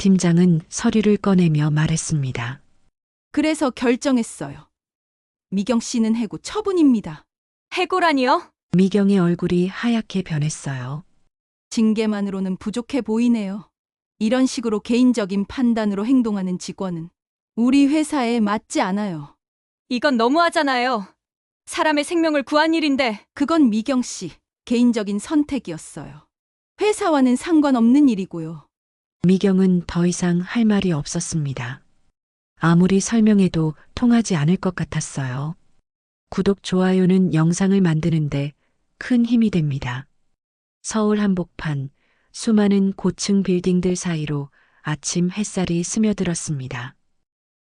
팀장은 서류를 꺼내며 말했습니다. 그래서 결정했어요. 미경 씨는 해고 처분입니다. 해고라니요? 미경의 얼굴이 하얗게 변했어요. 징계만으로는 부족해 보이네요. 이런 식으로 개인적인 판단으로 행동하는 직원은 우리 회사에 맞지 않아요. 이건 너무하잖아요. 사람의 생명을 구한 일인데. 그건 미경 씨 개인적인 선택이었어요. 회사와는 상관없는 일이고요. 미경은 더 이상 할 말이 없었습니다. 아무리 설명해도 통하지 않을 것 같았어요. 구독, 좋아요는 영상을 만드는데 큰 힘이 됩니다. 서울 한복판, 수많은 고층 빌딩들 사이로 아침 햇살이 스며들었습니다.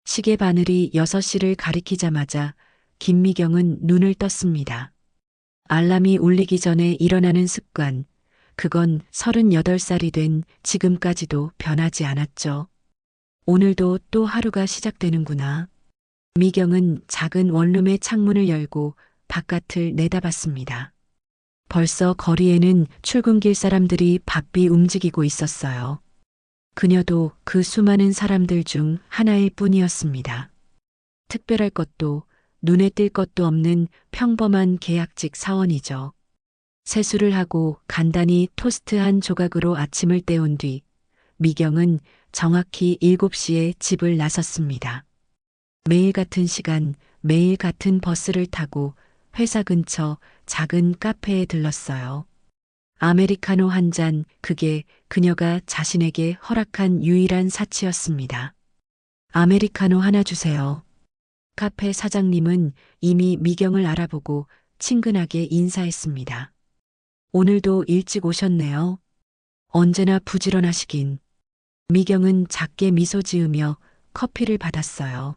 시계 바늘이 6시를 가리키자마자 김미경은 눈을 떴습니다. 알람이 울리기 전에 일어나는 습관, 그건 38살이 된 지금까지도 변하지 않았죠. 오늘도 또 하루가 시작되는구나. 미경은 작은 원룸의 창문을 열고 바깥을 내다봤습니다. 벌써 거리에는 출근길 사람들이 바삐 움직이고 있었어요. 그녀도 그 수많은 사람들 중 하나일 뿐이었습니다. 특별할 것도 눈에 띌 것도 없는 평범한 계약직 사원이죠. 세수를 하고 간단히 토스트 한 조각으로 아침을 때운 뒤 미경은 정확히 7시에 집을 나섰습니다. 매일 같은 시간, 매일 같은 버스를 타고 회사 근처 작은 카페에 들렀어요. 아메리카노 한 잔, 그게 그녀가 자신에게 허락한 유일한 사치였습니다. 아메리카노 하나 주세요. 카페 사장님은 이미 미경을 알아보고 친근하게 인사했습니다. 오늘도 일찍 오셨네요. 언제나 부지런하시긴. 미경은 작게 미소 지으며 커피를 받았어요.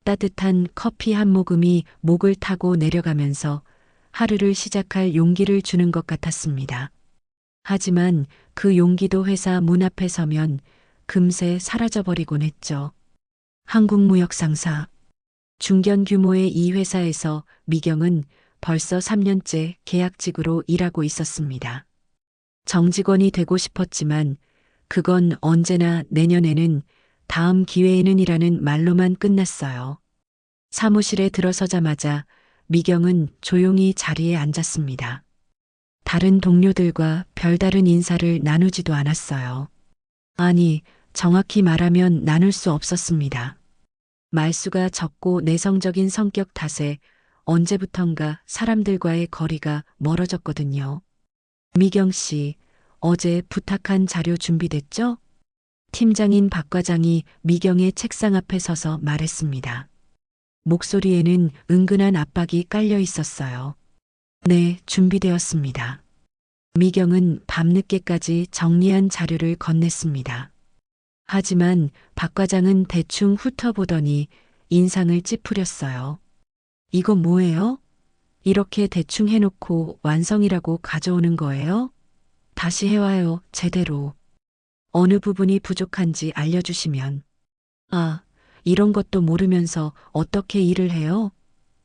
따뜻한 커피 한 모금이 목을 타고 내려가면서 하루를 시작할 용기를 주는 것 같았습니다. 하지만 그 용기도 회사 문 앞에 서면 금세 사라져버리곤 했죠. 한국무역상사. 중견 규모의 이 회사에서 미경은 벌써 3년째 계약직으로 일하고 있었습니다. 정직원이 되고 싶었지만 그건 언제나 내년에는, 다음 기회에는이라는 말로만 끝났어요. 사무실에 들어서자마자 미경은 조용히 자리에 앉았습니다. 다른 동료들과 별다른 인사를 나누지도 않았어요. 아니, 정확히 말하면 나눌 수 없었습니다. 말수가 적고 내성적인 성격 탓에 언제부턴가 사람들과의 거리가 멀어졌거든요. 미경 씨, 어제 부탁한 자료 준비됐죠? 팀장인 박 과장이 미경의 책상 앞에 서서 말했습니다. 목소리에는 은근한 압박이 깔려 있었어요. 네, 준비되었습니다. 미경은 밤늦게까지 정리한 자료를 건넸습니다. 하지만 박 과장은 대충 훑어보더니 인상을 찌푸렸어요. 이거 뭐예요? 이렇게 대충 해놓고 완성이라고 가져오는 거예요? 다시 해와요, 제대로. 어느 부분이 부족한지 알려주시면. 아, 이런 것도 모르면서 어떻게 일을 해요?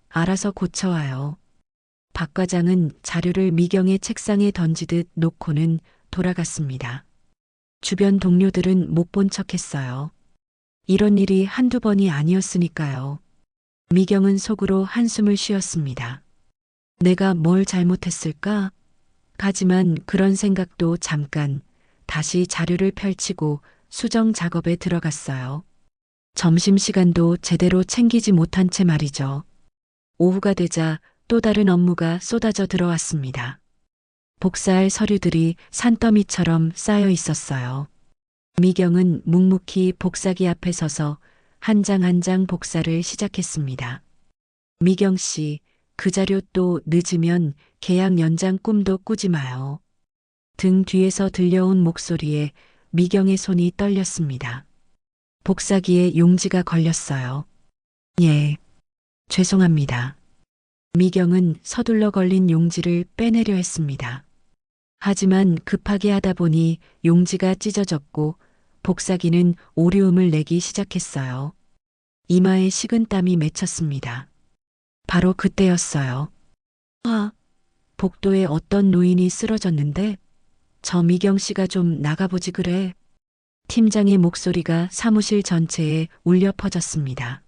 알아서 고쳐와요. 박 과장은 자료를 미경의 책상에 던지듯 놓고는 돌아갔습니다. 주변 동료들은 못 본 척했어요. 이런 일이 한두 번이 아니었으니까요. 미경은 속으로 한숨을 쉬었습니다. 내가 뭘 잘못했을까? 하지만 그런 생각도 잠깐, 다시 자료를 펼치고 수정 작업에 들어갔어요. 점심시간도 제대로 챙기지 못한 채 말이죠. 오후가 되자 또 다른 업무가 쏟아져 들어왔습니다. 복사할 서류들이 산더미처럼 쌓여 있었어요. 미경은 묵묵히 복사기 앞에 서서 한 장 한 장 복사를 시작했습니다. 미경 씨, 그 자료 또 늦으면 계약 연장 꿈도 꾸지 마요. 등 뒤에서 들려온 목소리에 미경의 손이 떨렸습니다. 복사기에 용지가 걸렸어요. 예, 죄송합니다. 미경은 서둘러 걸린 용지를 빼내려 했습니다. 하지만 급하게 하다 보니 용지가 찢어졌고 복사기는 오류음을 내기 시작했어요. 이마에 식은땀이 맺혔습니다. 바로 그때였어요. 아, 복도에 어떤 노인이 쓰러졌는데 저 미경 씨가 좀 나가보지 그래. 팀장의 목소리가 사무실 전체에 울려 퍼졌습니다.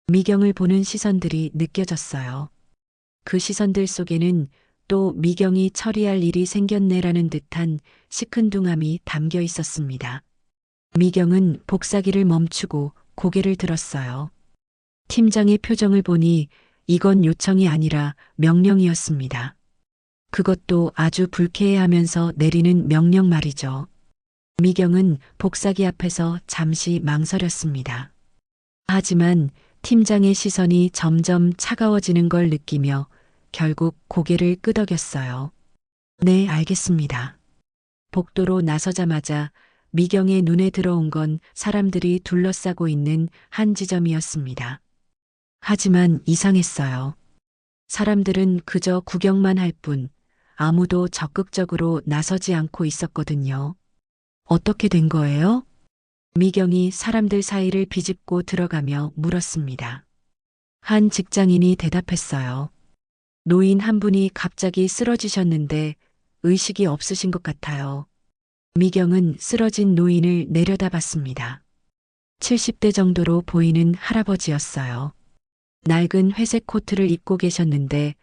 미경을 보는 시선들이 느껴졌어요. 그 시선들 속에는 또 미경이 처리할 일이 생겼네라는 듯한 시큰둥함이 담겨 있었습니다. 미경은 복사기를 멈추고 고개를 들었어요. 팀장의 표정을 보니 이건 요청이 아니라 명령이었습니다. 그것도 아주 불쾌해하면서 내리는 명령 말이죠. 미경은 복사기 앞에서 잠시 망설였습니다. 하지만 팀장의 시선이 점점 차가워지는 걸 느끼며 결국 고개를 끄덕였어요. 네, 알겠습니다. 복도로 나서자마자 미경의 눈에 들어온 건 사람들이 둘러싸고 있는 한 지점이었습니다. 하지만 이상했어요. 사람들은 그저 구경만 할 뿐 아무도 적극적으로 나서지 않고 있었거든요. 어떻게 된 거예요? 미경이 사람들 사이를 비집고 들어가며 물었습니다. 한 직장인이 대답했어요. 노인 한 분이 갑자기 쓰러지셨는데 의식이 없으신 것 같아요. 미경은 쓰러진 노인을 내려다봤습니다. 70대 정도로 보이는 할아버지였어요. 낡은 회색 코트를 입고 계셨는데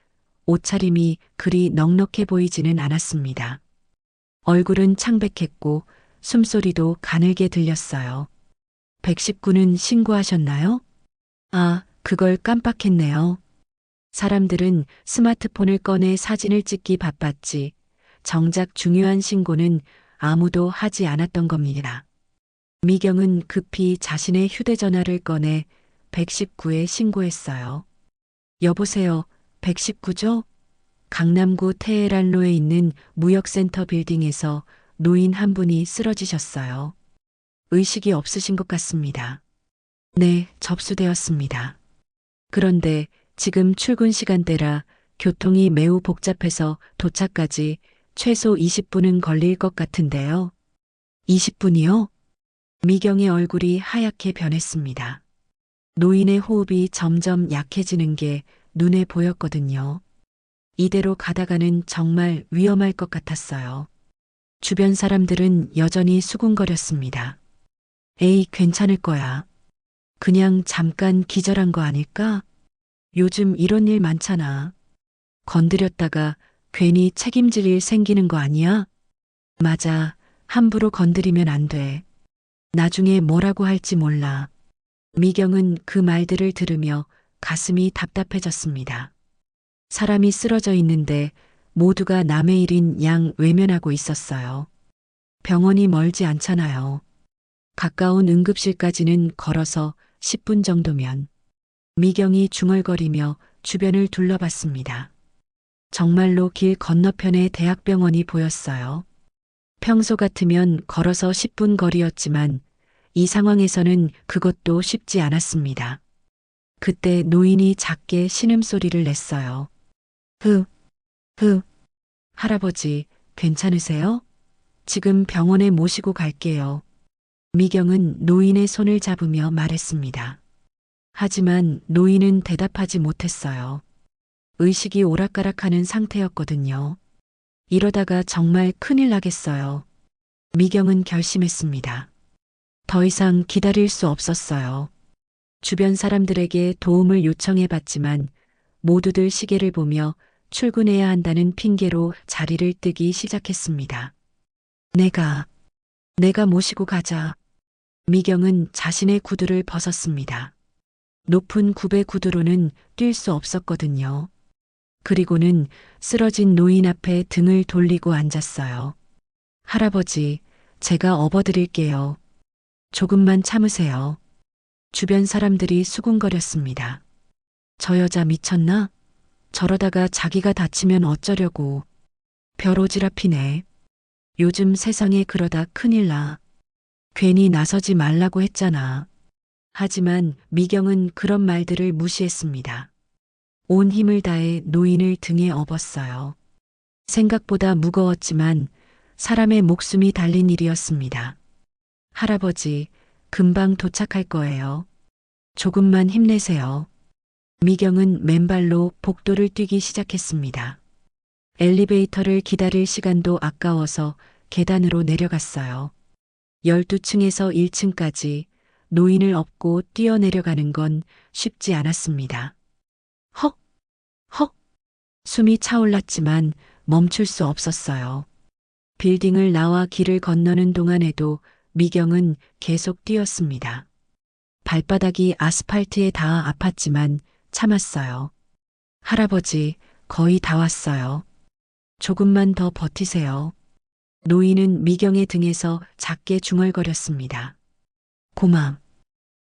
옷차림이 그리 넉넉해 보이지는 않았습니다. 얼굴은 창백했고 숨소리도 가늘게 들렸어요. 119는 신고하셨나요? 아, 그걸 깜빡했네요. 사람들은 스마트폰을 꺼내 사진을 찍기 바빴지 정작 중요한 신고는 아무도 하지 않았던 겁니다. 미경은 급히 자신의 휴대전화를 꺼내 119에 신고했어요. 여보세요, 119죠? 강남구 테헤란로에 있는 무역센터 빌딩에서 노인 한 분이 쓰러지셨어요. 의식이 없으신 것 같습니다. 네, 접수되었습니다. 그런데 지금 출근 시간대라 교통이 매우 복잡해서 도착까지 최소 20분은 걸릴 것 같은데요. 20분이요? 미경의 얼굴이 하얗게 변했습니다. 노인의 호흡이 점점 약해지는 게 눈에 보였거든요. 이대로 가다가는 정말 위험할 것 같았어요. 주변 사람들은 여전히 수군거렸습니다. 에이, 괜찮을 거야. 그냥 잠깐 기절한 거 아닐까? 요즘 이런 일 많잖아. 건드렸다가 괜히 책임질 일 생기는 거 아니야? 맞아. 함부로 건드리면 안 돼. 나중에 뭐라고 할지 몰라. 미경은 그 말들을 들으며 가슴이 답답해졌습니다. 사람이 쓰러져 있는데 모두가 남의 일인 양 외면하고 있었어요. 병원이 멀지 않잖아요. 가까운 응급실까지는 걸어서 10분 정도면. 미경이 중얼거리며 주변을 둘러봤습니다. 정말로 길 건너편에 대학병원이 보였어요. 평소 같으면 걸어서 10분 거리였지만 이 상황에서는 그것도 쉽지 않았습니다. 그때 노인이 작게 신음소리를 냈어요. 할아버지, 괜찮으세요? 지금 병원에 모시고 갈게요. 미경은 노인의 손을 잡으며 말했습니다. 하지만 노인은 대답하지 못했어요. 의식이 오락가락하는 상태였거든요. 이러다가 정말 큰일 나겠어요. 미경은 결심했습니다. 더 이상 기다릴 수 없었어요. 주변 사람들에게 도움을 요청해봤지만 모두들 시계를 보며 출근해야 한다는 핑계로 자리를 뜨기 시작했습니다. 내가 모시고 가자. 미경은 자신의 구두를 벗었습니다. 높은 굽의 구두로는 뛸 수 없었거든요. 그리고는 쓰러진 노인 앞에 등을 돌리고 앉았어요. 할아버지, 제가 업어드릴게요. 조금만 참으세요. 주변 사람들이 수군거렸습니다. 저 여자 미쳤나? 저러다가 자기가 다치면 어쩌려고. 벼로지랖이네. 요즘 세상에 그러다 큰일 나. 괜히 나서지 말라고 했잖아. 하지만 미경은 그런 말들을 무시했습니다. 온 힘을 다해 노인을 등에 업었어요. 생각보다 무거웠지만 사람의 목숨이 달린 일이었습니다. 할아버지, 금방 도착할 거예요. 조금만 힘내세요. 미경은 맨발로 복도를 뛰기 시작했습니다. 엘리베이터를 기다릴 시간도 아까워서 계단으로 내려갔어요. 12층에서 1층까지 노인을 업고 뛰어내려가는 건 쉽지 않았습니다. 헉! 헉! 숨이 차올랐지만 멈출 수 없었어요. 빌딩을 나와 길을 건너는 동안에도 미경은 계속 뛰었습니다. 발바닥이 아스팔트에 닿아 아팠지만 참았어요. 할아버지, 거의 다 왔어요. 조금만 더 버티세요. 노인은 미경의 등에서 작게 중얼거렸습니다.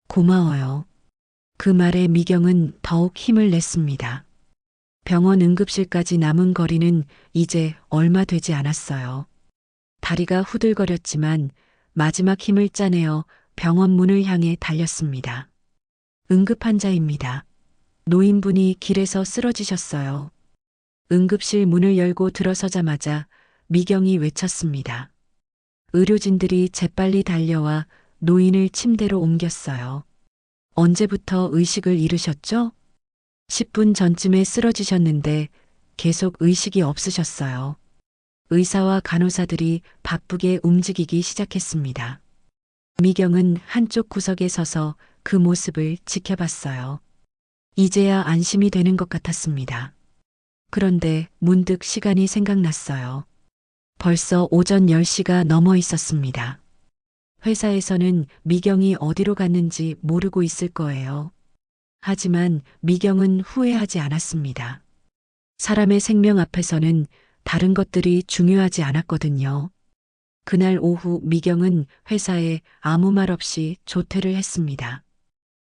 고마워요. 그 말에 미경은 더욱 힘을 냈습니다. 병원 응급실까지 남은 거리는 이제 얼마 되지 않았어요. 다리가 후들거렸지만 마지막 힘을 짜내어 병원 문을 향해 달렸습니다. 응급환자입니다. 노인분이 길에서 쓰러지셨어요. 응급실 문을 열고 들어서자마자 미경이 외쳤습니다. 의료진들이 재빨리 달려와 노인을 침대로 옮겼어요. 언제부터 의식을 잃으셨죠? 10분 전쯤에 쓰러지셨는데 계속 의식이 없으셨어요. 의사와 간호사들이 바쁘게 움직이기 시작했습니다. 미경은 한쪽 구석에 서서 그 모습을 지켜봤어요. 이제야 안심이 되는 것 같았습니다. 그런데 문득 시간이 생각났어요. 벌써 오전 10시가 넘어 있었습니다. 회사에서는 미경이 어디로 갔는지 모르고 있을 거예요. 하지만 미경은 후회하지 않았습니다. 사람의 생명 앞에서는 다른 것들이 중요하지 않았거든요. 그날 오후 미경은 회사에 아무 말 없이 조퇴를 했습니다.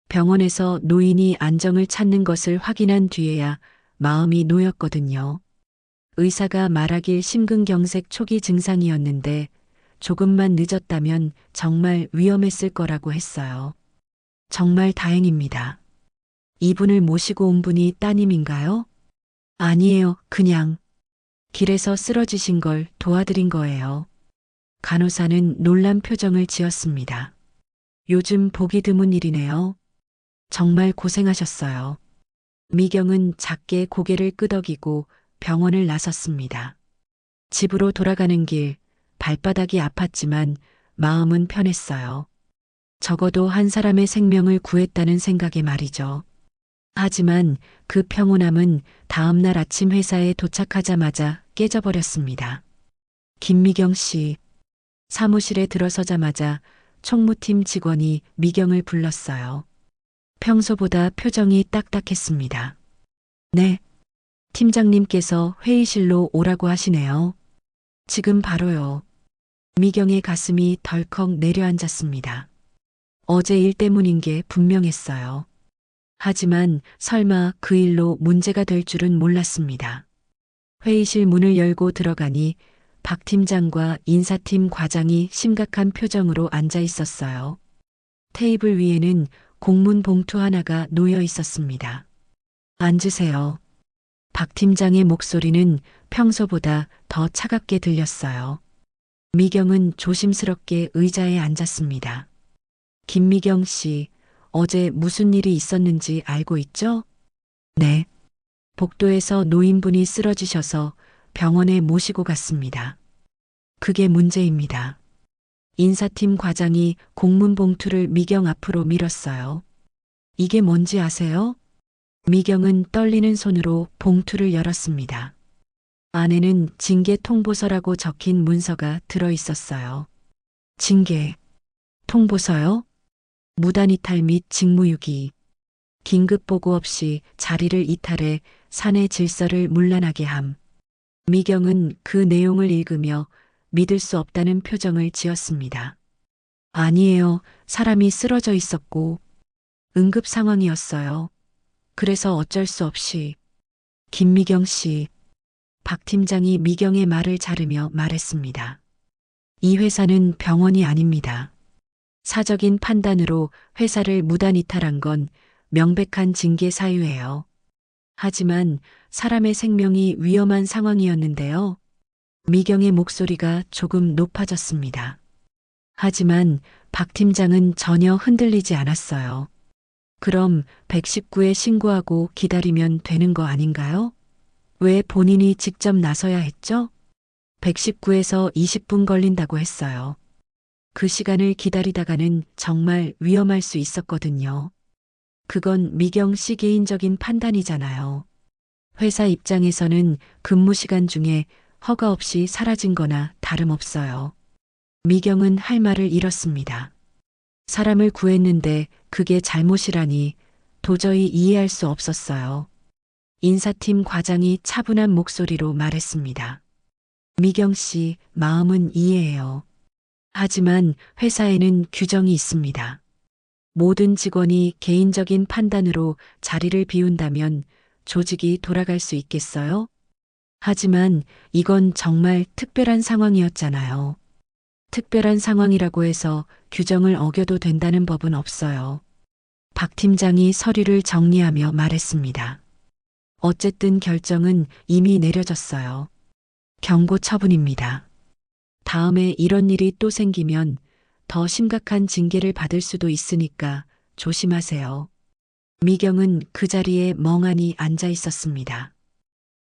병원에서 노인이 안정을 찾는 것을 확인한 뒤에야 마음이 놓였거든요. 의사가 말하길 심근경색 초기 증상이었는데 조금만 늦었다면 정말 위험했을 거라고 했어요. 정말 다행입니다. 이분을 모시고 온 분이 따님인가요? 아니에요. 그냥 길에서 쓰러지신 걸 도와드린 거예요. 간호사는 놀란 표정을 지었습니다. 요즘 보기 드문 일이네요. 정말 고생하셨어요. 미경은 작게 고개를 끄덕이고 병원을 나섰습니다. 집으로 돌아가는 길, 발바닥이 아팠지만 마음은 편했어요. 적어도 한 사람의 생명을 구했다는 생각에 말이죠. 하지만 그 평온함은 다음 날 아침 회사에 도착하자마자 깨져버렸습니다. 김미경 씨, 사무실에 들어서자마자 총무팀 직원이 미경을 불렀어요. 평소보다 표정이 딱딱했습니다. 네, 팀장님께서 회의실로 오라고 하시네요. 지금 바로요. 미경의 가슴이 덜컥 내려앉았습니다. 어제 일 때문인 게 분명했어요. 하지만 설마 그 일로 문제가 될 줄은 몰랐습니다. 회의실 문을 열고 들어가니 박 팀장과 인사팀 과장이 심각한 표정으로 앉아 있었어요. 테이블 위에는 공문 봉투 하나가 놓여 있었습니다. 앉으세요. 박 팀장의 목소리는 평소보다 더 차갑게 들렸어요. 미경은 조심스럽게 의자에 앉았습니다. 김미경 씨, 어제 무슨 일이 있었는지 알고 있죠? 네. 복도에서 노인분이 쓰러지셔서 병원에 모시고 갔습니다. 그게 문제입니다. 인사팀 과장이 공문 봉투를 미경 앞으로 밀었어요. 이게 뭔지 아세요? 미경은 떨리는 손으로 봉투를 열었습니다. 안에는 징계 통보서라고 적힌 문서가 들어 있었어요. 징계, 통보서요? 무단 이탈 및 직무유기. 긴급 보고 없이 자리를 이탈해 사내 질서를 문란하게 함. 미경은 그 내용을 읽으며 믿을 수 없다는 표정을 지었습니다. 아니에요. 사람이 쓰러져 있었고 응급 상황이었어요. 그래서 어쩔 수 없이. 김미경 씨, 박 팀장이 미경의 말을 자르며 말했습니다. 이 회사는 병원이 아닙니다. 사적인 판단으로 회사를 무단 이탈한 건 명백한 징계 사유예요. 하지만 사람의 생명이 위험한 상황이었는데요. 미경의 목소리가 조금 높아졌습니다. 하지만 박 팀장은 전혀 흔들리지 않았어요. 그럼 119에 신고하고 기다리면 되는 거 아닌가요? 왜 본인이 직접 나서야 했죠? 119에서 20분 걸린다고 했어요. 그 시간을 기다리다가는 정말 위험할 수 있었거든요. 그건 미경 씨 개인적인 판단이잖아요. 회사 입장에서는 근무 시간 중에 허가 없이 사라진 거나 다름없어요. 미경은 할 말을 잃었습니다. 사람을 구했는데 그게 잘못이라니 도저히 이해할 수 없었어요. 인사팀 과장이 차분한 목소리로 말했습니다. 미경 씨, 마음은 이해해요. 하지만 회사에는 규정이 있습니다. 모든 직원이 개인적인 판단으로 자리를 비운다면 조직이 돌아갈 수 있겠어요? 하지만 이건 정말 특별한 상황이었잖아요. 특별한 상황이라고 해서 규정을 어겨도 된다는 법은 없어요. 박 팀장이 서류를 정리하며 말했습니다. 어쨌든 결정은 이미 내려졌어요. 경고 처분입니다. 다음에 이런 일이 또 생기면 더 심각한 징계를 받을 수도 있으니까 조심하세요. 미경은 그 자리에 멍하니 앉아 있었습니다.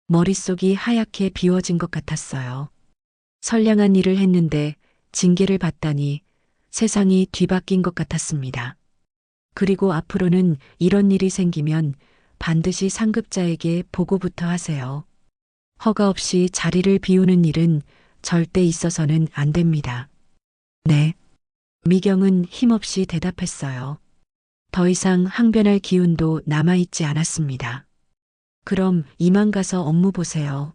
머릿속이 하얗게 비워진 것 같았어요. 선량한 일을 했는데 징계를 받다니 세상이 뒤바뀐 것 같았습니다. 그리고 앞으로는 이런 일이 생기면 반드시 상급자에게 보고부터 하세요. 허가 없이 자리를 비우는 일은 절대 있어서는 안 됩니다. 네. 미경은 힘없이 대답했어요. 더 이상 항변할 기운도 남아있지 않았습니다. 그럼 이만 가서 업무 보세요.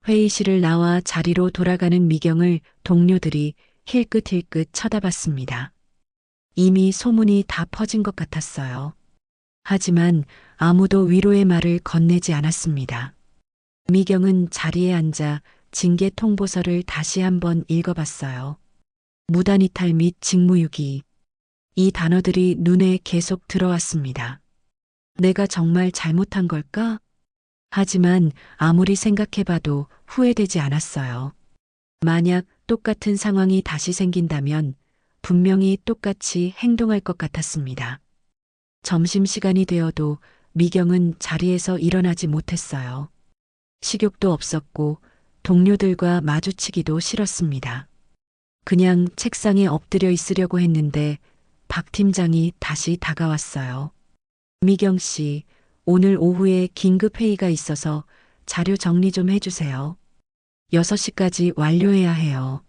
회의실을 나와 자리로 돌아가는 미경을 동료들이 힐끗힐끗 쳐다봤습니다. 이미 소문이 다 퍼진 것 같았어요. 하지만 아무도 위로의 말을 건네지 않았습니다. 미경은 자리에 앉아 징계 통보서를 다시 한번 읽어봤어요. 무단이탈 및 직무유기. 이 단어들이 눈에 계속 들어왔습니다. 내가 정말 잘못한 걸까? 하지만 아무리 생각해봐도 후회되지 않았어요. 만약 똑같은 상황이 다시 생긴다면 분명히 똑같이 행동할 것 같았습니다. 점심시간이 되어도 미경은 자리에서 일어나지 못했어요. 식욕도 없었고 동료들과 마주치기도 싫었습니다. 그냥 책상에 엎드려 있으려고 했는데 박 팀장이 다시 다가왔어요. 미경 씨, 오늘 오후에 긴급 회의가 있어서 자료 정리 좀 해주세요. 6시까지 완료해야 해요.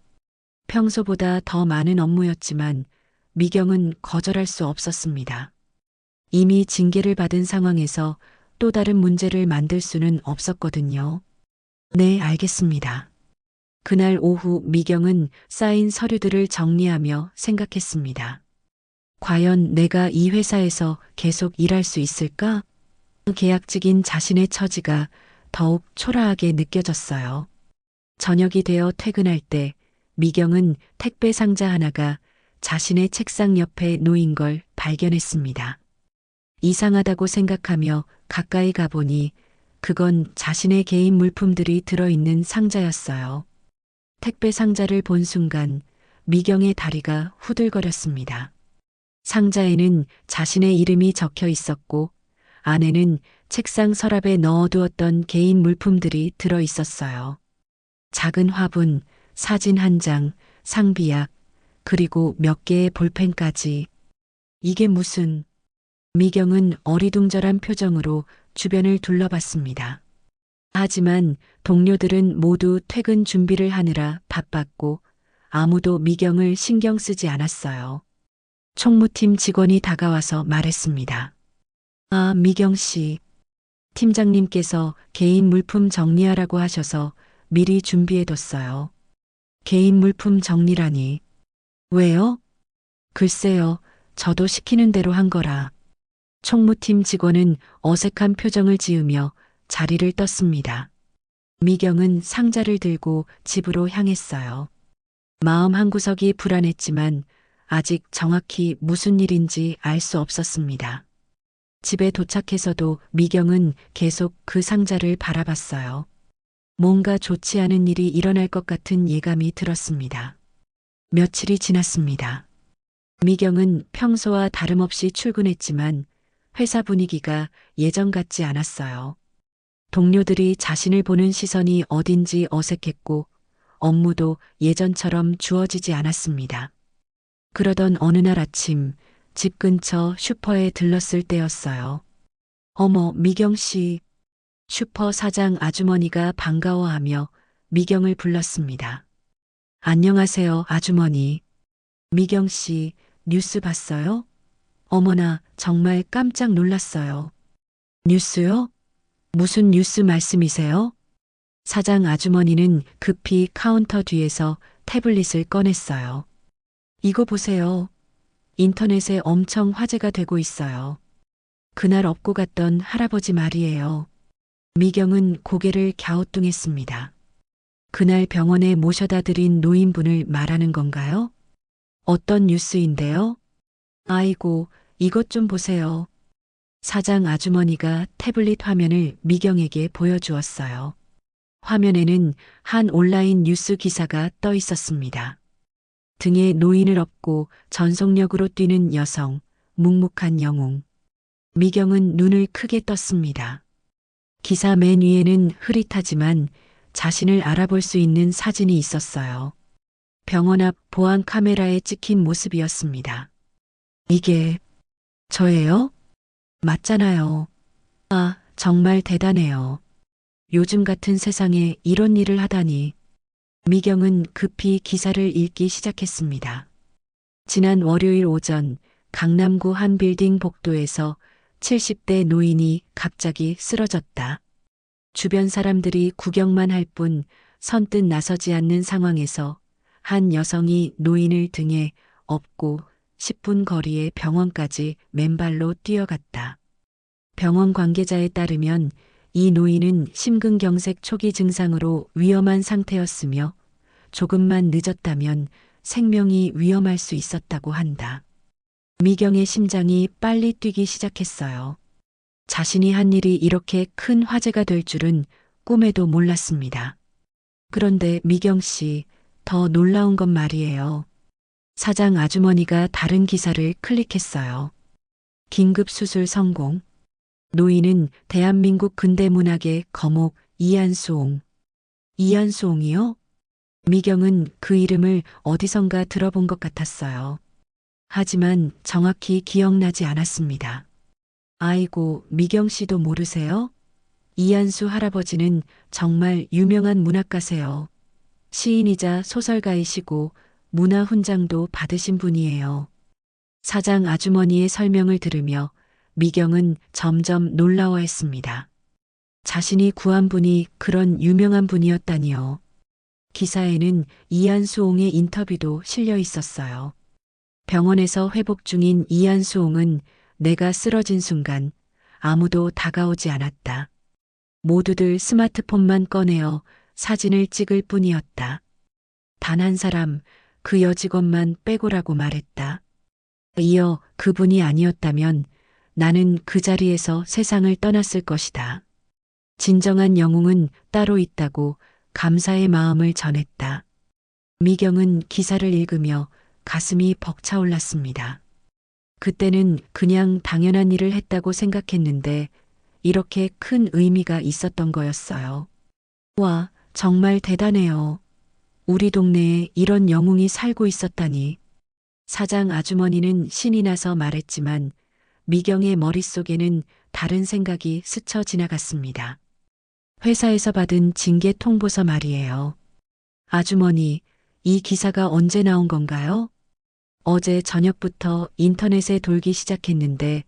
평소보다 더 많은 업무였지만 미경은 거절할 수 없었습니다. 이미 징계를 받은 상황에서 또 다른 문제를 만들 수는 없었거든요. 네, 알겠습니다. 그날 오후 미경은 쌓인 서류들을 정리하며 생각했습니다. 과연 내가 이 회사에서 계속 일할 수 있을까? 계약직인 자신의 처지가 더욱 초라하게 느껴졌어요. 저녁이 되어 퇴근할 때 미경은 택배 상자 하나가 자신의 책상 옆에 놓인 걸 발견했습니다. 이상하다고 생각하며 가까이 가보니 그건 자신의 개인 물품들이 들어있는 상자였어요. 택배 상자를 본 순간 미경의 다리가 후들거렸습니다. 상자에는 자신의 이름이 적혀 있었고 안에는 책상 서랍에 넣어두었던 개인 물품들이 들어 있었어요. 작은 화분, 사진 한 장, 상비약, 그리고 몇 개의 볼펜까지. 이게 무슨... 미경은 어리둥절한 표정으로 주변을 둘러봤습니다. 하지만 동료들은 모두 퇴근 준비를 하느라 바빴고 아무도 미경을 신경 쓰지 않았어요. 총무팀 직원이 다가와서 말했습니다. 아, 미경 씨. 팀장님께서 개인 물품 정리하라고 하셔서 미리 준비해뒀어요. 개인 물품 정리라니. 왜요? 글쎄요, 저도 시키는 대로 한 거라. 총무팀 직원은 어색한 표정을 지으며 자리를 떴습니다. 미경은 상자를 들고 집으로 향했어요. 마음 한구석이 불안했지만 아직 정확히 무슨 일인지 알 수 없었습니다. 집에 도착해서도 미경은 계속 그 상자를 바라봤어요. 뭔가 좋지 않은 일이 일어날 것 같은 예감이 들었습니다. 며칠이 지났습니다. 미경은 평소와 다름없이 출근했지만 회사 분위기가 예전 같지 않았어요. 동료들이 자신을 보는 시선이 어딘지 어색했고 업무도 예전처럼 주어지지 않았습니다. 그러던 어느 날 아침 집 근처 슈퍼에 들렀을 때였어요. 어머, 미경 씨. 슈퍼 사장 아주머니가 반가워하며 미경을 불렀습니다. 안녕하세요, 아주머니. 미경 씨, 뉴스 봤어요? 어머나, 정말 깜짝 놀랐어요. 뉴스요? 무슨 뉴스 말씀이세요? 사장 아주머니는 급히 카운터 뒤에서 태블릿을 꺼냈어요. 이거 보세요. 인터넷에 엄청 화제가 되고 있어요. 그날 업고 갔던 할아버지 말이에요. 미경은 고개를 갸우뚱했습니다. 그날 병원에 모셔다 드린 노인분을 말하는 건가요? 어떤 뉴스인데요? 아이고, 이것 좀 보세요. 사장 아주머니가 태블릿 화면을 미경에게 보여주었어요. 화면에는 한 온라인 뉴스 기사가 떠 있었습니다. 등에 노인을 업고 전속력으로 뛰는 여성, 묵묵한 영웅. 미경은 눈을 크게 떴습니다. 기사 맨 위에는 흐릿하지만 자신을 알아볼 수 있는 사진이 있었어요. 병원 앞 보안 카메라에 찍힌 모습이었습니다. 이게 저예요? 맞잖아요. 아, 정말 대단해요. 요즘 같은 세상에 이런 일을 하다니. 미경은 급히 기사를 읽기 시작했습니다. 지난 월요일 오전 강남구 한 빌딩 복도에서 70대 노인이 갑자기 쓰러졌다. 주변 사람들이 구경만 할 뿐 선뜻 나서지 않는 상황에서 한 여성이 노인을 등에 업고 10분 거리의 병원까지 맨발로 뛰어갔다. 병원 관계자에 따르면 이 노인은 심근경색 초기 증상으로 위험한 상태였으며 조금만 늦었다면 생명이 위험할 수 있었다고 한다. 미경의 심장이 빨리 뛰기 시작했어요. 자신이 한 일이 이렇게 큰 화제가 될 줄은 꿈에도 몰랐습니다. 그런데 미경 씨, 더 놀라운 건 말이에요. 사장 아주머니가 다른 기사를 클릭했어요. 긴급 수술 성공. 노인은 대한민국 근대문학의 거목 이한수옹. 이한수옹이요? 미경은 그 이름을 어디선가 들어본 것 같았어요. 하지만 정확히 기억나지 않았습니다. 아이고, 미경 씨도 모르세요? 이한수 할아버지는 정말 유명한 문학가세요. 시인이자 소설가이시고 문화훈장도 받으신 분이에요. 사장 아주머니의 설명을 들으며 미경은 점점 놀라워했습니다. 자신이 구한 분이 그런 유명한 분이었다니요. 기사에는 이한수옹의 인터뷰도 실려 있었어요. 병원에서 회복 중인 이한수옹은 내가 쓰러진 순간 아무도 다가오지 않았다. 모두들 스마트폰만 꺼내어 사진을 찍을 뿐이었다. 단 한 사람, 그 여직원만 빼고라고 말했다. 이어 그분이 아니었다면 나는 그 자리에서 세상을 떠났을 것이다. 진정한 영웅은 따로 있다고 감사의 마음을 전했다. 미경은 기사를 읽으며 가슴이 벅차올랐습니다. 그때는 그냥 당연한 일을 했다고 생각했는데 이렇게 큰 의미가 있었던 거였어요. 와, 정말 대단해요. 우리 동네에 이런 영웅이 살고 있었다니. 사장 아주머니는 신이 나서 말했지만 미경의 머릿속에는 다른 생각이 스쳐 지나갔습니다. 회사에서 받은 징계 통보서 말이에요. 아주머니, 이 기사가 언제 나온 건가요? 어제 저녁부터 인터넷에 돌기 시작했는데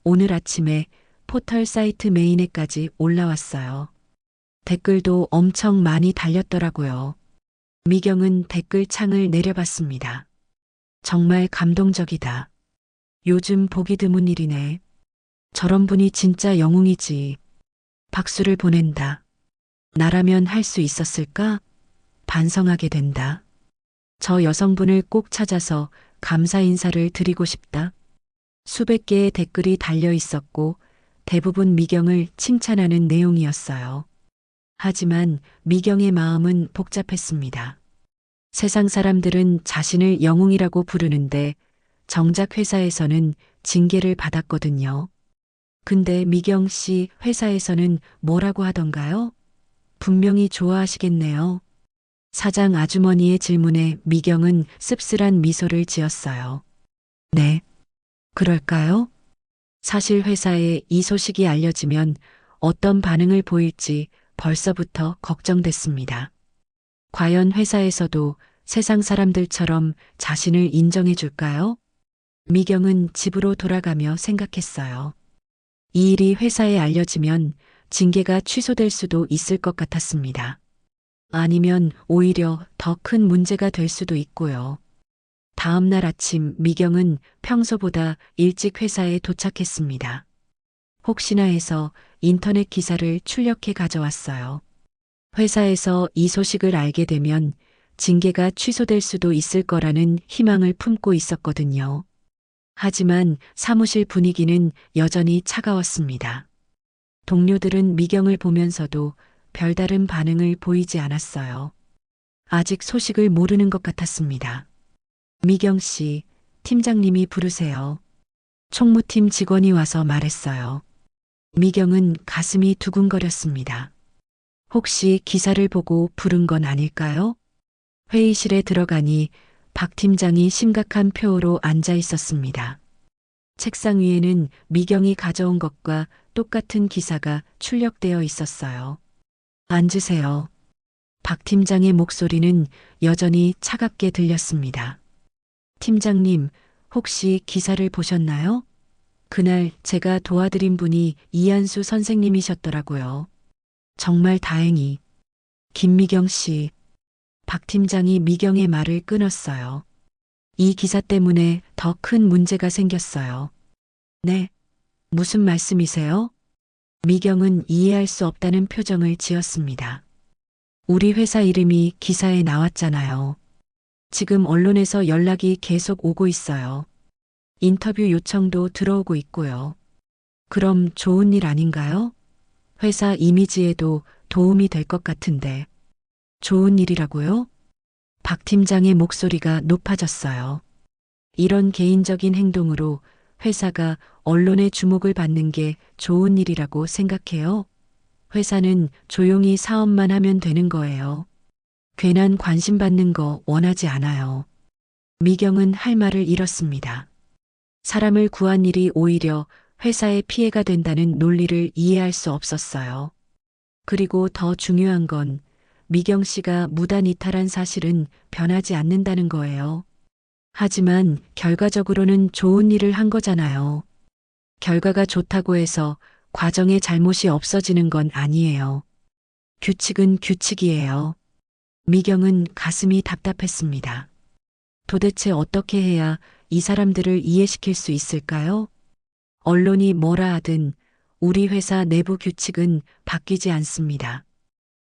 오늘 아침에 포털 사이트 메인에까지 올라왔어요. 댓글도 엄청 많이 달렸더라고요. 미경은 댓글 창을 내려봤습니다. 정말 감동적이다. 요즘 보기 드문 일이네. 저런 분이 진짜 영웅이지. 박수를 보낸다. 나라면 할 수 있었을까? 반성하게 된다. 저 여성분을 꼭 찾아서 감사 인사를 드리고 싶다. 수백 개의 댓글이 달려 있었고 대부분 미경을 칭찬하는 내용이었어요. 하지만 미경의 마음은 복잡했습니다. 세상 사람들은 자신을 영웅이라고 부르는데 정작 회사에서는 징계를 받았거든요. 근데 미경 씨 회사에서는 뭐라고 하던가요? 분명히 좋아하시겠네요. 사장 아주머니의 질문에 미경은 씁쓸한 미소를 지었어요. 네, 그럴까요? 사실 회사에 이 소식이 알려지면 어떤 반응을 보일지 벌써부터 걱정됐습니다. 과연 회사에서도 세상 사람들처럼 자신을 인정해 줄까요? 미경은 집으로 돌아가며 생각했어요. 이 일이 회사에 알려지면 징계가 취소될 수도 있을 것 같았습니다. 아니면 오히려 더 큰 문제가 될 수도 있고요. 다음 날 아침 미경은 평소보다 일찍 회사에 도착했습니다. 혹시나 해서 인터넷 기사를 출력해 가져왔어요. 회사에서 이 소식을 알게 되면 징계가 취소될 수도 있을 거라는 희망을 품고 있었거든요. 하지만 사무실 분위기는 여전히 차가웠습니다. 동료들은 미경을 보면서도 별다른 반응을 보이지 않았어요. 아직 소식을 모르는 것 같았습니다. 미경 씨, 팀장님이 부르세요. 총무팀 직원이 와서 말했어요. 미경은 가슴이 두근거렸습니다. 혹시 기사를 보고 부른 건 아닐까요? 회의실에 들어가니 박 팀장이 심각한 표로 앉아 있었습니다. 책상 위에는 미경이 가져온 것과 똑같은 기사가 출력되어 있었어요. 앉으세요. 박 팀장의 목소리는 여전히 차갑게 들렸습니다. 팀장님, 혹시 기사를 보셨나요? 그날 제가 도와드린 분이 이한수 선생님이셨더라고요. 정말 다행히. 김미경 씨. 박 팀장이 미경의 말을 끊었어요. 이 기사 때문에 더 큰 문제가 생겼어요. 네. 무슨 말씀이세요? 미경은 이해할 수 없다는 표정을 지었습니다. 우리 회사 이름이 기사에 나왔잖아요. 지금 언론에서 연락이 계속 오고 있어요. 인터뷰 요청도 들어오고 있고요. 그럼 좋은 일 아닌가요? 회사 이미지에도 도움이 될 것 같은데. 좋은 일이라고요? 박 팀장의 목소리가 높아졌어요. 이런 개인적인 행동으로 회사가 언론의 주목을 받는 게 좋은 일이라고 생각해요? 회사는 조용히 사업만 하면 되는 거예요. 괜한 관심 받는 거 원하지 않아요. 미경은 할 말을 잃었습니다. 사람을 구한 일이 오히려 회사에 피해가 된다는 논리를 이해할 수 없었어요. 그리고 더 중요한 건 미경 씨가 무단 이탈한 사실은 변하지 않는다는 거예요. 하지만 결과적으로는 좋은 일을 한 거잖아요. 결과가 좋다고 해서 과정의 잘못이 없어지는 건 아니에요. 규칙은 규칙이에요. 미경은 가슴이 답답했습니다. 도대체 어떻게 해야 이 사람들을 이해시킬 수 있을까요? 언론이 뭐라 하든 우리 회사 내부 규칙은 바뀌지 않습니다.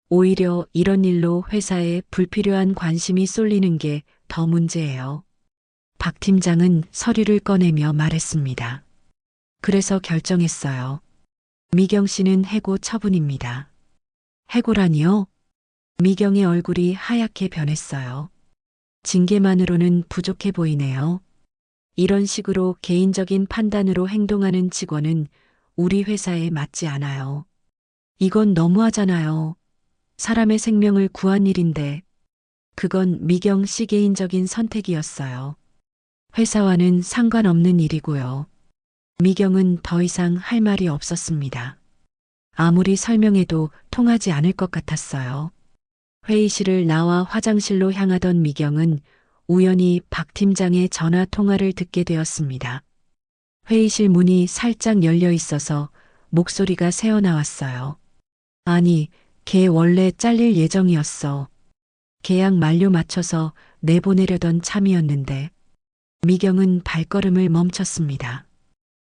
오히려 이런 일로 회사에 불필요한 관심이 쏠리는 게 더 문제예요. 박 팀장은 서류를 꺼내며 말했습니다. 그래서 결정했어요. 미경 씨는 해고 처분입니다. 해고라니요? 미경의 얼굴이 하얗게 변했어요. 징계만으로는 부족해 보이네요. 이런 식으로 개인적인 판단으로 행동하는 직원은 우리 회사에 맞지 않아요. 이건 너무하잖아요. 사람의 생명을 구한 일인데. 그건 미경 씨 개인적인 선택이었어요. 회사와는 상관없는 일이고요. 미경은 더 이상 할 말이 없었습니다. 아무리 설명해도 통하지 않을 것 같았어요. 회의실을 나와 화장실로 향하던 미경은 우연히 박 팀장의 전화 통화를 듣게 되었습니다. 회의실 문이 살짝 열려 있어서 목소리가 새어나왔어요. 아니, 걔 원래 잘릴 예정이었어. 계약 만료 맞춰서 내보내려던 참이었는데. 미경은 발걸음을 멈췄습니다.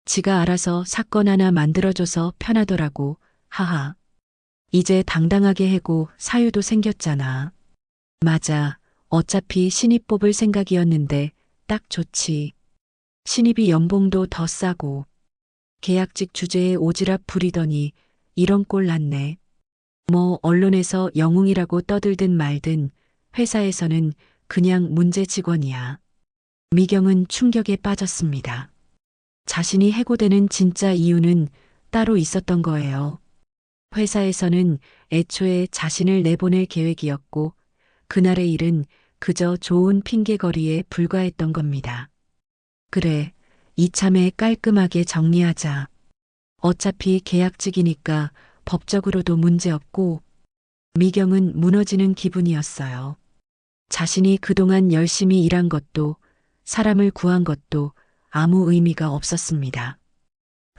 지가 알아서 사건 하나 만들어줘서 편하더라고. 하하. 이제 당당하게 해고 사유도 생겼잖아. 맞아. 어차피 신입 뽑을 생각이었는데 딱 좋지. 신입이 연봉도 더 싸고 계약직 주제에 오지랖 부리더니 이런 꼴 났네. 뭐 언론에서 영웅이라고 떠들든 말든 회사에서는 그냥 문제 직원이야. 미경은 충격에 빠졌습니다. 자신이 해고되는 진짜 이유는 따로 있었던 거예요. 회사에서는 애초에 자신을 내보낼 계획이었고 그날의 일은 그저 좋은 핑계거리에 불과했던 겁니다. 그래, 이참에 깔끔하게 정리하자. 어차피 계약직이니까 법적으로도 문제없고. 미경은 무너지는 기분이었어요. 자신이 그동안 열심히 일한 것도 사람을 구한 것도 아무 의미가 없었습니다.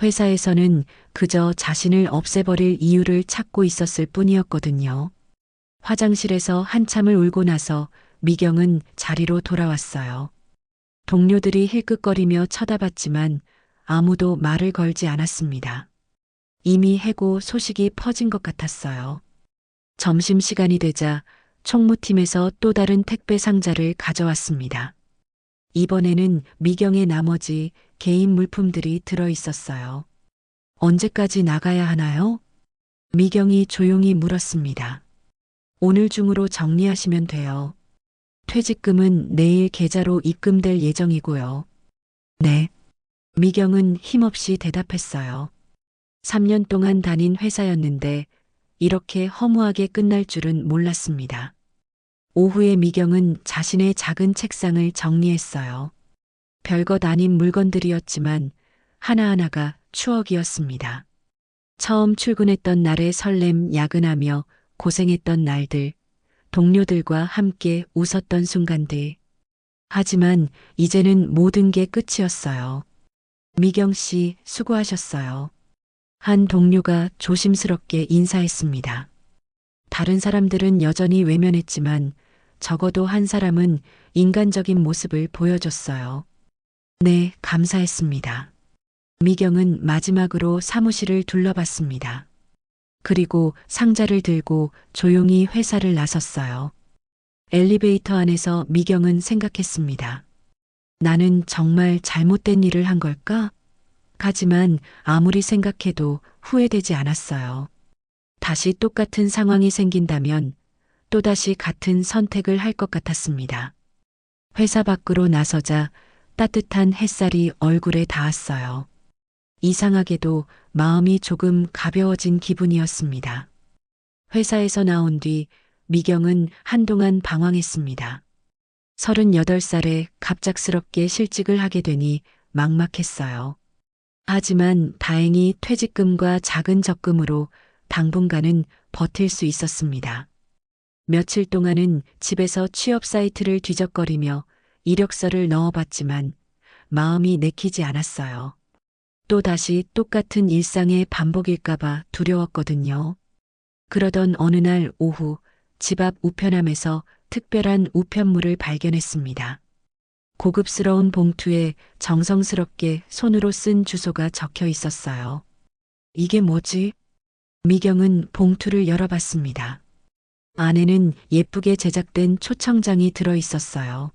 회사에서는 그저 자신을 없애버릴 이유를 찾고 있었을 뿐이었거든요. 화장실에서 한참을 울고 나서 미경은 자리로 돌아왔어요. 동료들이 힐끗거리며 쳐다봤지만 아무도 말을 걸지 않았습니다. 이미 해고 소식이 퍼진 것 같았어요. 점심시간이 되자 총무팀에서 또 다른 택배 상자를 가져왔습니다. 이번에는 미경의 나머지 개인 물품들이 들어 있었어요. 언제까지 나가야 하나요? 미경이 조용히 물었습니다. 오늘 중으로 정리하시면 돼요. 퇴직금은 내일 계좌로 입금될 예정이고요. 네. 미경은 힘없이 대답했어요. 3년 동안 다닌 회사였는데 이렇게 허무하게 끝날 줄은 몰랐습니다. 오후에 미경은 자신의 작은 책상을 정리했어요. 별것 아닌 물건들이었지만 하나하나가 추억이었습니다. 처음 출근했던 날의 설렘 야근하며 고생했던 날들, 동료들과 함께 웃었던 순간들. 하지만 이제는 모든 게 끝이었어요. 미경 씨, 수고하셨어요. 한 동료가 조심스럽게 인사했습니다. 다른 사람들은 여전히 외면했지만 적어도 한 사람은 인간적인 모습을 보여줬어요. 네, 감사했습니다. 미경은 마지막으로 사무실을 둘러봤습니다. 그리고 상자를 들고 조용히 회사를 나섰어요. 엘리베이터 안에서 미경은 생각했습니다. 나는 정말 잘못된 일을 한 걸까? 하지만 아무리 생각해도 후회되지 않았어요. 다시 똑같은 상황이 생긴다면 또다시 같은 선택을 할 것 같았습니다. 회사 밖으로 나서자 따뜻한 햇살이 얼굴에 닿았어요. 이상하게도 마음이 조금 가벼워진 기분이었습니다. 회사에서 나온 뒤 미경은 한동안 방황했습니다. 38살에 갑작스럽게 실직을 하게 되니 막막했어요. 하지만 다행히 퇴직금과 작은 적금으로 당분간은 버틸 수 있었습니다. 며칠 동안은 집에서 취업 사이트를 뒤적거리며 이력서를 넣어봤지만 마음이 내키지 않았어요. 또다시 똑같은 일상의 반복일까봐 두려웠거든요. 그러던 어느 날 오후 집 앞 우편함에서 특별한 우편물을 발견했습니다. 고급스러운 봉투에 정성스럽게 손으로 쓴 주소가 적혀 있었어요. 이게 뭐지? 미경은 봉투를 열어봤습니다. 안에는 예쁘게 제작된 초청장이 들어 있었어요.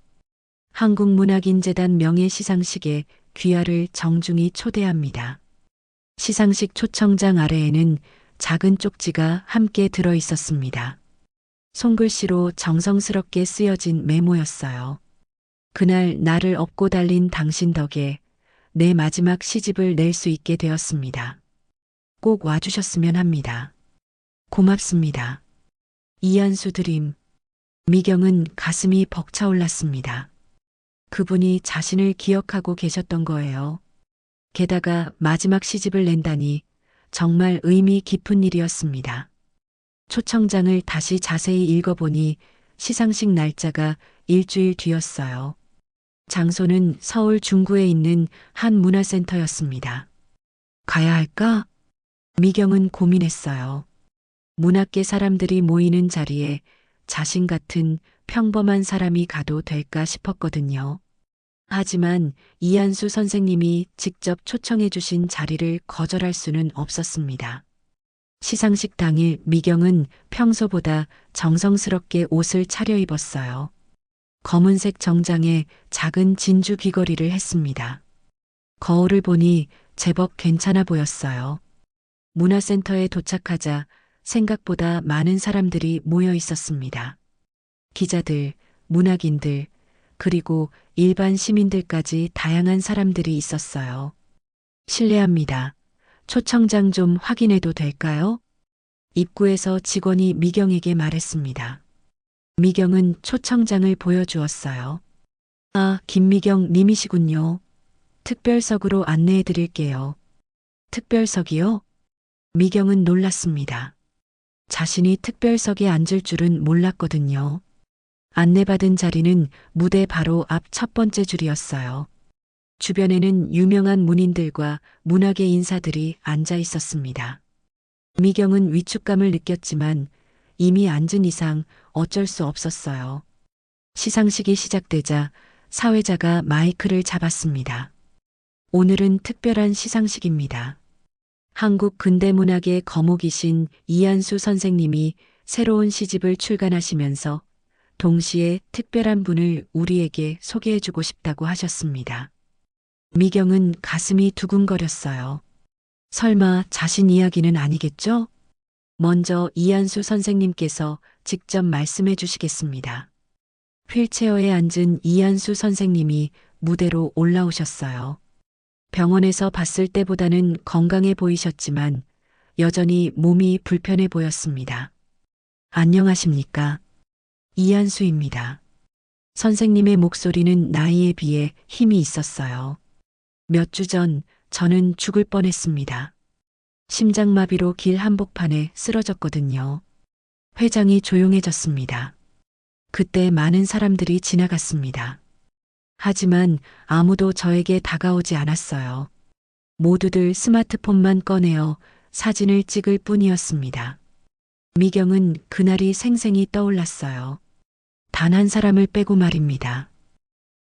한국문학인재단 명예시상식에 귀하를 정중히 초대합니다. 시상식 초청장 아래에는 작은 쪽지가 함께 들어 있었습니다. 손글씨로 정성스럽게 쓰여진 메모였어요. 그날 나를 업고 달린 당신 덕에 내 마지막 시집을 낼 수 있게 되었습니다. 꼭 와주셨으면 합니다. 고맙습니다. 이한수 드림. 미경은 가슴이 벅차올랐습니다. 그분이 자신을 기억하고 계셨던 거예요. 게다가 마지막 시집을 낸다니 정말 의미 깊은 일이었습니다. 초청장을 다시 자세히 읽어보니 시상식 날짜가 일주일 뒤였어요. 장소는 서울 중구에 있는 한 문화센터였습니다. 가야 할까? 미경은 고민했어요. 문학계 사람들이 모이는 자리에 자신 같은 평범한 사람이 가도 될까 싶었거든요. 하지만 이한수 선생님이 직접 초청해 주신 자리를 거절할 수는 없었습니다. 시상식 당일 미경은 평소보다 정성스럽게 옷을 차려입었어요. 검은색 정장에 작은 진주 귀걸이를 했습니다. 거울을 보니 제법 괜찮아 보였어요. 문화센터에 도착하자 생각보다 많은 사람들이 모여 있었습니다. 기자들, 문학인들, 그리고 일반 시민들까지 다양한 사람들이 있었어요. 실례합니다. 초청장 좀 확인해도 될까요? 입구에서 직원이 미경에게 말했습니다. 미경은 초청장을 보여주었어요. 아, 김미경 님이시군요. 특별석으로 안내해 드릴게요. 특별석이요? 미경은 놀랐습니다. 자신이 특별석에 앉을 줄은 몰랐거든요. 안내받은 자리는 무대 바로 앞 첫 번째 줄이었어요. 주변에는 유명한 문인들과 문학의 인사들이 앉아 있었습니다. 미경은 위축감을 느꼈지만 이미 앉은 이상 어쩔 수 없었어요. 시상식이 시작되자 사회자가 마이크를 잡았습니다. 오늘은 특별한 시상식입니다. 한국 근대문학의 거목이신 이한수 선생님이 새로운 시집을 출간하시면서 동시에 특별한 분을 우리에게 소개해주고 싶다고 하셨습니다. 미경은 가슴이 두근거렸어요. 설마 자신 이야기는 아니겠죠? 먼저 이한수 선생님께서 직접 말씀해 주시겠습니다. 휠체어에 앉은 이한수 선생님이 무대로 올라오셨어요. 병원에서 봤을 때보다는 건강해 보이셨지만 여전히 몸이 불편해 보였습니다. 안녕하십니까? 이한수입니다. 선생님의 목소리는 나이에 비해 힘이 있었어요. 몇 주 전 저는 죽을 뻔했습니다. 심장마비로 길 한복판에 쓰러졌거든요. 회장이 조용해졌습니다. 그때 많은 사람들이 지나갔습니다. 하지만 아무도 저에게 다가오지 않았어요. 모두들 스마트폰만 꺼내어 사진을 찍을 뿐이었습니다. 미경은 그날이 생생히 떠올랐어요. 단 한 사람을 빼고 말입니다.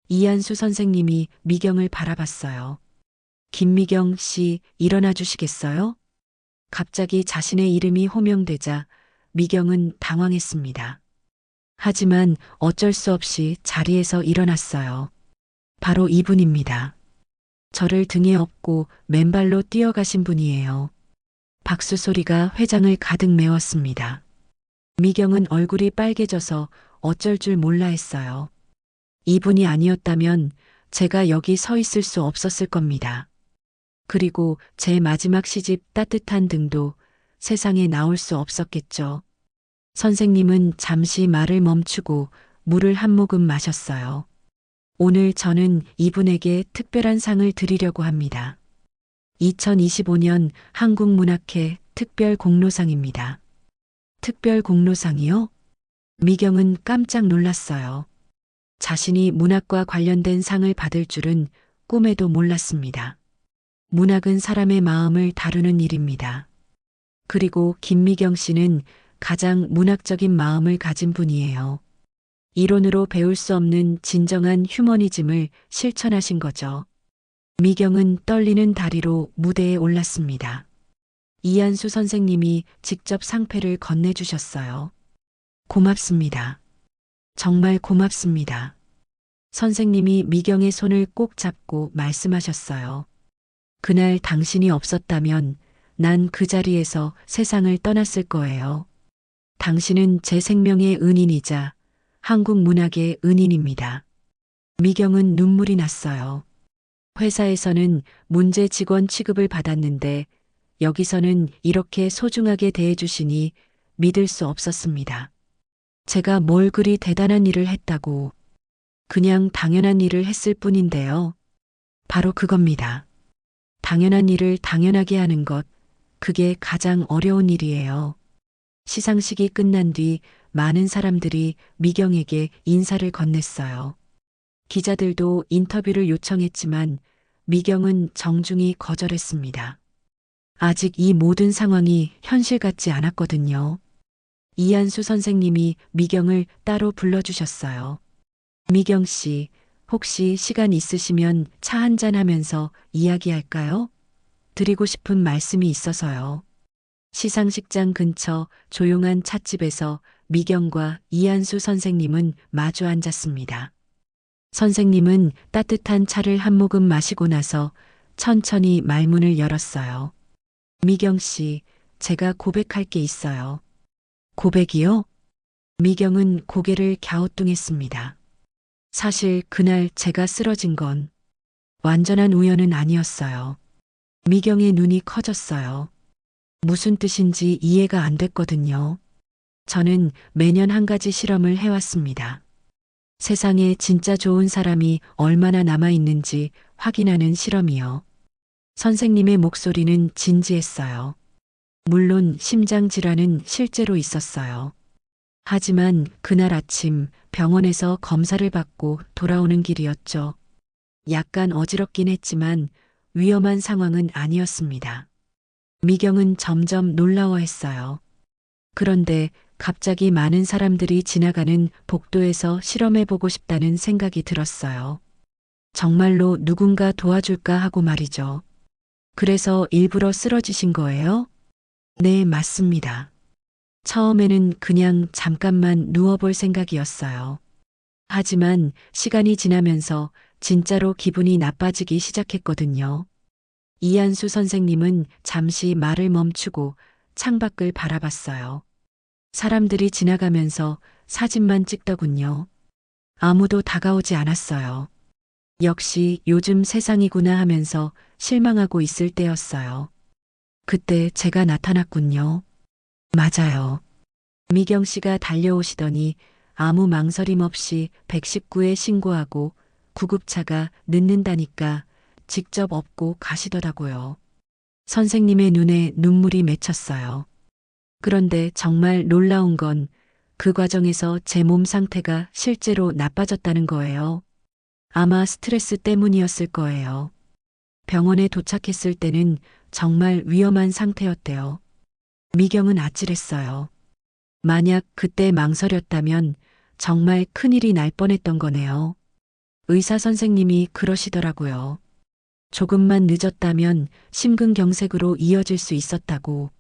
이한수 선생님이 미경을 바라봤어요. 김미경 씨, 일어나 주시겠어요? 갑자기 자신의 이름이 호명되자 미경은 당황했습니다. 하지만 어쩔 수 없이 자리에서 일어났어요. 바로 이분입니다. 저를 등에 업고 맨발로 뛰어가신 분이에요. 박수 소리가 회장을 가득 메웠습니다. 미경은 얼굴이 빨개져서 어쩔 줄 몰라 했어요. 이분이 아니었다면 제가 여기 서 있을 수 없었을 겁니다. 그리고 제 마지막 시집 따뜻한 등도 세상에 나올 수 없었겠죠. 선생님은 잠시 말을 멈추고 물을 한 모금 마셨어요. 오늘 저는 이분에게 특별한 상을 드리려고 합니다. 2025년 한국문학회 특별공로상입니다. 특별공로상이요? 미경은 깜짝 놀랐어요. 자신이 문학과 관련된 상을 받을 줄은 꿈에도 몰랐습니다. 문학은 사람의 마음을 다루는 일입니다. 그리고 김미경 씨는 가장 문학적인 마음을 가진 분이에요. 이론으로 배울 수 없는 진정한 휴머니즘을 실천하신 거죠. 미경은 떨리는 다리로 무대에 올랐습니다. 이한수 선생님이 직접 상패를 건네주셨어요. 고맙습니다. 정말 고맙습니다. 선생님이 미경의 손을 꼭 잡고 말씀하셨어요. 그날 당신이 없었다면 난 그 자리에서 세상을 떠났을 거예요. 당신은 제 생명의 은인이자 한국 문학의 은인입니다. 미경은 눈물이 났어요. 회사에서는 문제 직원 취급을 받았는데 여기서는 이렇게 소중하게 대해주시니 믿을 수 없었습니다. 제가 뭘 그리 대단한 일을 했다고. 그냥 당연한 일을 했을 뿐인데요. 바로 그겁니다. 당연한 일을 당연하게 하는 것, 그게 가장 어려운 일이에요. 시상식이 끝난 뒤 많은 사람들이 미경에게 인사를 건넸어요. 기자들도 인터뷰를 요청했지만 미경은 정중히 거절했습니다. 아직 이 모든 상황이 현실 같지 않았거든요. 이한수 선생님이 미경을 따로 불러주셨어요. 미경 씨, 혹시 시간 있으시면 차 한잔 하면서 이야기할까요? 드리고 싶은 말씀이 있어서요. 시상식장 근처 조용한 찻집에서 미경과 이한수 선생님은 마주 앉았습니다. 선생님은 따뜻한 차를 한 모금 마시고 나서 천천히 말문을 열었어요. 미경 씨, 제가 고백할 게 있어요. 고백이요? 미경은 고개를 갸우뚱했습니다. 사실 그날 제가 쓰러진 건 완전한 우연은 아니었어요. 미경의 눈이 커졌어요. 무슨 뜻인지 이해가 안 됐거든요. 저는 매년 한 가지 실험을 해왔습니다. 세상에 진짜 좋은 사람이 얼마나 남아있는지 확인하는 실험이요. 선생님의 목소리는 진지했어요. 물론 심장질환은 실제로 있었어요. 하지만 그날 아침 병원에서 검사를 받고 돌아오는 길이었죠. 약간 어지럽긴 했지만 위험한 상황은 아니었습니다. 미경은 점점 놀라워했어요. 그런데 갑자기 많은 사람들이 지나가는 복도에서 실험해보고 싶다는 생각이 들었어요. 정말로 누군가 도와줄까 하고 말이죠. 그래서 일부러 쓰러지신 거예요? 네, 맞습니다. 처음에는 그냥 잠깐만 누워볼 생각이었어요. 하지만 시간이 지나면서 진짜로 기분이 나빠지기 시작했거든요. 이한수 선생님은 잠시 말을 멈추고 창밖을 바라봤어요. 사람들이 지나가면서 사진만 찍더군요. 아무도 다가오지 않았어요. 역시 요즘 세상이구나 하면서 실망하고 있을 때였어요. 그때 제가 나타났군요. 맞아요. 미경 씨가 달려오시더니 아무 망설임 없이 119에 신고하고 구급차가 늦는다니까 직접 업고 가시더라고요. 선생님의 눈에 눈물이 맺혔어요. 그런데 정말 놀라운 건 그 과정에서 제 몸 상태가 실제로 나빠졌다는 거예요. 아마 스트레스 때문이었을 거예요. 병원에 도착했을 때는 정말 위험한 상태였대요. 미경은 아찔했어요. 만약 그때 망설였다면 정말 큰일이 날 뻔했던 거네요. 의사 선생님이 그러시더라고요. 조금만 늦었다면 심근경색으로 이어질 수 있었다고.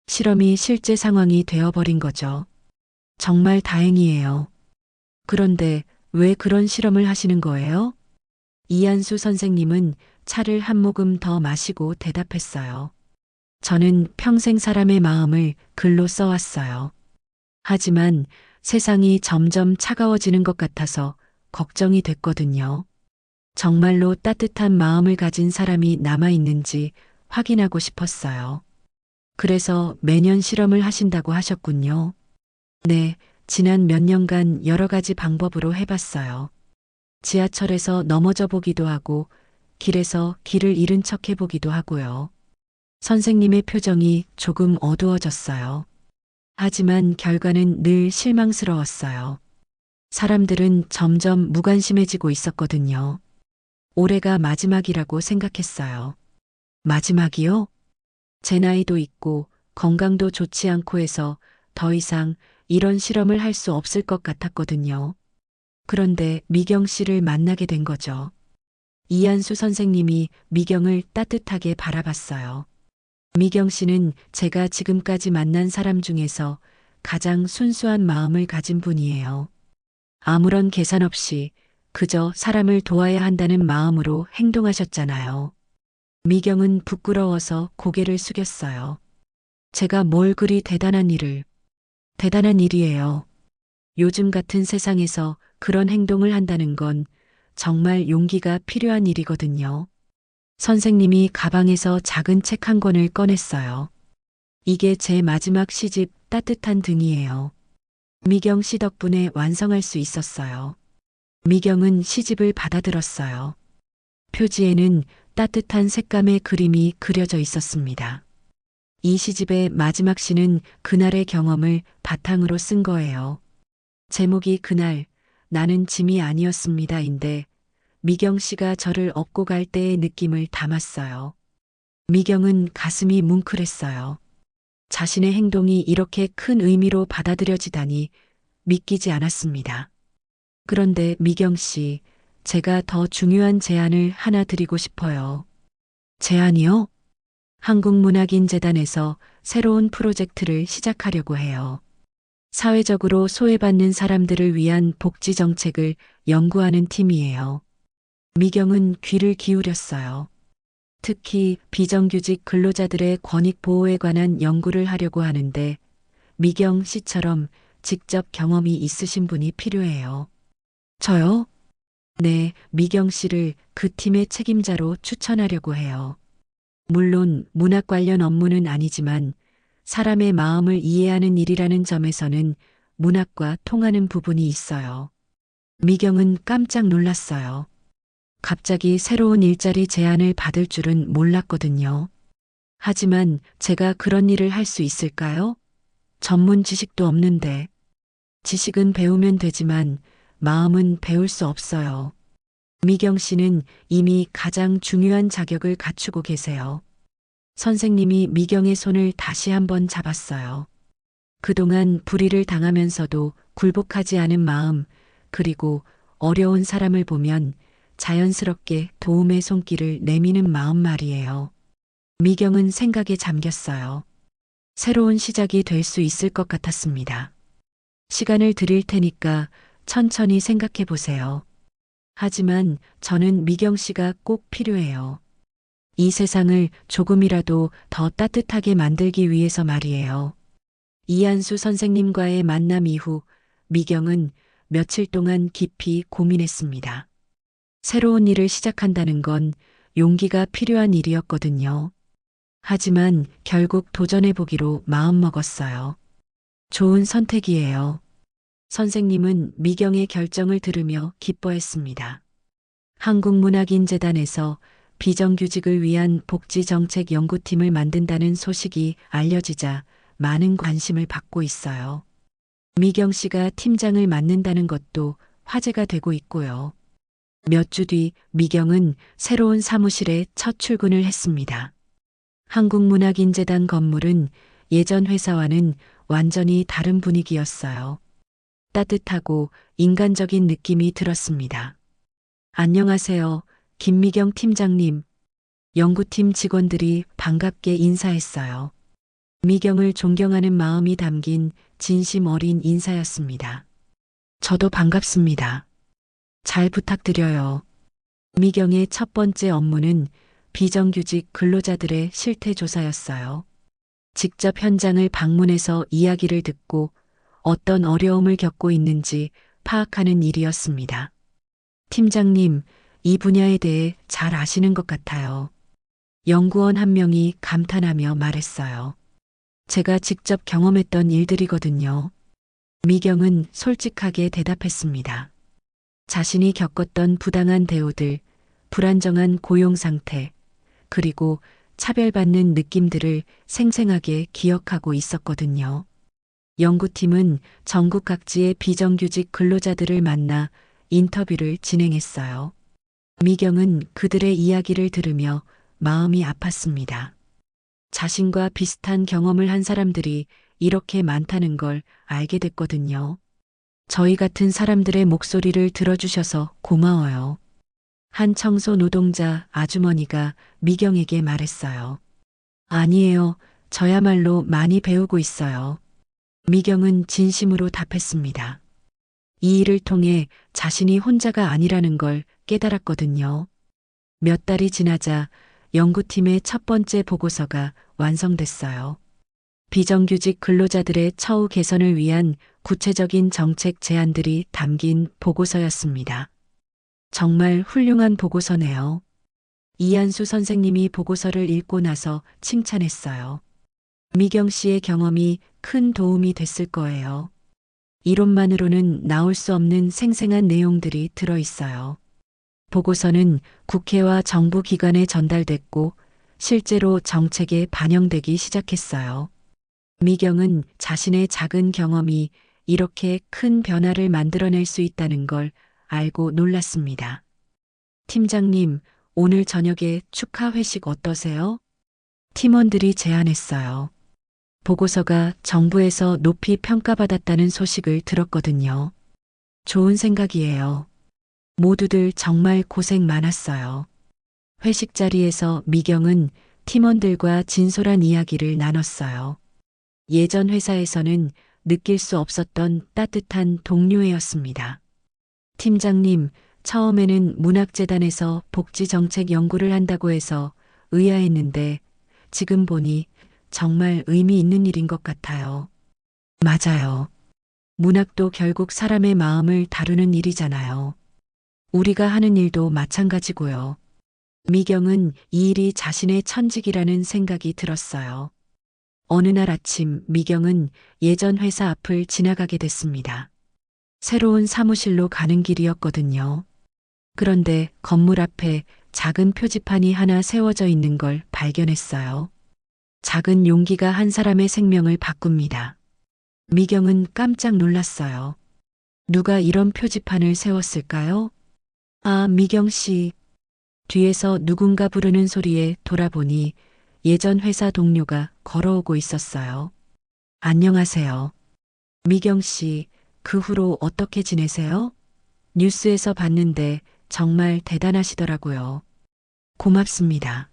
실험이 실제 상황이 되어버린 거죠. 정말 다행이에요. 그런데 왜 그런 실험을 하시는 거예요? 이한수 선생님은 차를 한 모금 더 마시고 대답했어요. 저는 평생 사람의 마음을 글로 써왔어요. 하지만 세상이 점점 차가워지는 것 같아서 걱정이 됐거든요. 정말로 따뜻한 마음을 가진 사람이 남아있는지 확인하고 싶었어요. 그래서 매년 실험을 하신다고 하셨군요. 네, 지난 몇 년간 여러 가지 방법으로 해봤어요. 지하철에서 넘어져 보기도 하고, 길에서 길을 잃은 척 해보기도 하고요. 선생님의 표정이 조금 어두워졌어요. 하지만 결과는 늘 실망스러웠어요. 사람들은 점점 무관심해지고 있었거든요. 올해가 마지막이라고 생각했어요. 마지막이요? 제 나이도 있고 건강도 좋지 않고 해서 더 이상 이런 실험을 할 수 없을 것 같았거든요. 그런데 미경 씨를 만나게 된 거죠. 이한수 선생님이 미경을 따뜻하게 바라봤어요. 미경 씨는 제가 지금까지 만난 사람 중에서 가장 순수한 마음을 가진 분이에요. 아무런 계산 없이 그저 사람을 도와야 한다는 마음으로 행동하셨잖아요. 미경은 부끄러워서 고개를 숙였어요. 제가 뭘 그리 대단한 일이에요. 요즘 같은 세상에서 그런 행동을 한다는 건 정말 용기가 필요한 일이거든요. 선생님이 가방에서 작은 책 한 권을 꺼냈어요. 이게 제 마지막 시집 따뜻한 등이에요. 미경 씨 덕분에 완성할 수 있었어요. 미경은 시집을 받아들었어요. 표지에는 따뜻한 색감의 그림이 그려져 있었습니다. 이 시집의 마지막 시는 그날의 경험을 바탕으로 쓴 거예요. 제목이 그날 나는 짐이 아니었습니다인데 미경 씨가 저를 업고 갈 때의 느낌을 담았어요. 미경은 가슴이 뭉클했어요. 자신의 행동이 이렇게 큰 의미로 받아들여지다니 믿기지 않았습니다. 그런데 미경 씨, 제가 더 중요한 제안을 하나 드리고 싶어요. 제안이요? 한국문학인재단에서 새로운 프로젝트를 시작하려고 해요. 사회적으로 소외받는 사람들을 위한 복지 정책을 연구하는 팀이에요. 미경은 귀를 기울였어요. 특히 비정규직 근로자들의 권익 보호에 관한 연구를 하려고 하는데 미경 씨처럼 직접 경험이 있으신 분이 필요해요. 저요? 네, 미경 씨를 그 팀의 책임자로 추천하려고 해요. 물론 문학 관련 업무는 아니지만 사람의 마음을 이해하는 일이라는 점에서는 문학과 통하는 부분이 있어요. 미경은 깜짝 놀랐어요. 갑자기 새로운 일자리 제안을 받을 줄은 몰랐거든요. 하지만 제가 그런 일을 할 수 있을까요? 전문 지식도 없는데. 지식은 배우면 되지만 마음은 배울 수 없어요. 미경 씨는 이미 가장 중요한 자격을 갖추고 계세요. 선생님이 미경의 손을 다시 한번 잡았어요. 그동안 불의를 당하면서도 굴복하지 않은 마음, 그리고 어려운 사람을 보면 자연스럽게 도움의 손길을 내미는 마음 말이에요. 미경은 생각에 잠겼어요. 새로운 시작이 될 수 있을 것 같았습니다. 시간을 드릴 테니까 천천히 생각해 보세요. 하지만 저는 미경 씨가 꼭 필요해요. 이 세상을 조금이라도 더 따뜻하게 만들기 위해서 말이에요. 이한수 선생님과의 만남 이후 미경은 며칠 동안 깊이 고민했습니다. 새로운 일을 시작한다는 건 용기가 필요한 일이었거든요. 하지만 결국 도전해보기로 마음먹었어요. 좋은 선택이에요. 선생님은 미경의 결정을 들으며 기뻐했습니다. 한국문학인재단에서 비정규직을 위한 복지정책 연구팀을 만든다는 소식이 알려지자 많은 관심을 받고 있어요. 미경 씨가 팀장을 맡는다는 것도 화제가 되고 있고요. 몇 주 뒤 미경은 새로운 사무실에 첫 출근을 했습니다. 한국문학인재단 건물은 예전 회사와는 완전히 다른 분위기였어요. 따뜻하고 인간적인 느낌이 들었습니다. 안녕하세요, 김미경 팀장님. 연구팀 직원들이 반갑게 인사했어요. 미경을 존경하는 마음이 담긴 진심 어린 인사였습니다. 저도 반갑습니다. 잘 부탁드려요. 미경의 첫 번째 업무는 비정규직 근로자들의 실태 조사였어요. 직접 현장을 방문해서 이야기를 듣고 어떤 어려움을 겪고 있는지 파악하는 일이었습니다. 팀장님, 이 분야에 대해 잘 아시는 것 같아요. 연구원 한 명이 감탄하며 말했어요. 제가 직접 경험했던 일들이거든요. 미경은 솔직하게 대답했습니다. 자신이 겪었던 부당한 대우들, 불안정한 고용 상태, 그리고 차별받는 느낌들을 생생하게 기억하고 있었거든요. 연구팀은 전국 각지의 비정규직 근로자들을 만나 인터뷰를 진행했어요. 미경은 그들의 이야기를 들으며 마음이 아팠습니다. 자신과 비슷한 경험을 한 사람들이 이렇게 많다는 걸 알게 됐거든요. 저희 같은 사람들의 목소리를 들어주셔서 고마워요. 한 청소 노동자 아주머니가 미경에게 말했어요. 아니에요. 저야말로 많이 배우고 있어요. 미경은 진심으로 답했습니다. 이 일을 통해 자신이 혼자가 아니라는 걸 깨달았거든요. 몇 달이 지나자 연구팀의 첫 번째 보고서가 완성됐어요. 비정규직 근로자들의 처우 개선을 위한 구체적인 정책 제안들이 담긴 보고서였습니다. 정말 훌륭한 보고서네요. 이한수 선생님이 보고서를 읽고 나서 칭찬했어요. 미경 씨의 경험이 큰 도움이 됐을 거예요. 이론만으로는 나올 수 없는 생생한 내용들이 들어 있어요. 보고서는 국회와 정부 기관에 전달됐고 실제로 정책에 반영되기 시작했어요. 미경은 자신의 작은 경험이 이렇게 큰 변화를 만들어낼 수 있다는 걸 알고 놀랐습니다. 팀장님, 오늘 저녁에 축하 회식 어떠세요? 팀원들이 제안했어요. 보고서가 정부에서 높이 평가받았다는 소식을 들었거든요. 좋은 생각이에요. 모두들 정말 고생 많았어요. 회식 자리에서 미경은 팀원들과 진솔한 이야기를 나눴어요. 예전 회사에서는 느낄 수 없었던 따뜻한 동료애였습니다. 팀장님, 처음에는 문학재단에서 복지정책 연구를 한다고 해서 의아했는데 지금 보니 정말 의미 있는 일인 것 같아요. 맞아요. 문학도 결국 사람의 마음을 다루는 일이잖아요. 우리가 하는 일도 마찬가지고요. 미경은 이 일이 자신의 천직이라는 생각이 들었어요. 어느 날 아침 미경은 예전 회사 앞을 지나가게 됐습니다. 새로운 사무실로 가는 길이었거든요. 그런데 건물 앞에 작은 표지판이 하나 세워져 있는 걸 발견했어요. 작은 용기가 한 사람의 생명을 바꿉니다. 미경은 깜짝 놀랐어요. 누가 이런 표지판을 세웠을까요? 아, 미경 씨. 뒤에서 누군가 부르는 소리에 돌아보니 예전 회사 동료가 걸어오고 있었어요. 안녕하세요. 미경 씨, 그 후로 어떻게 지내세요? 뉴스에서 봤는데 정말 대단하시더라고요. 고맙습니다.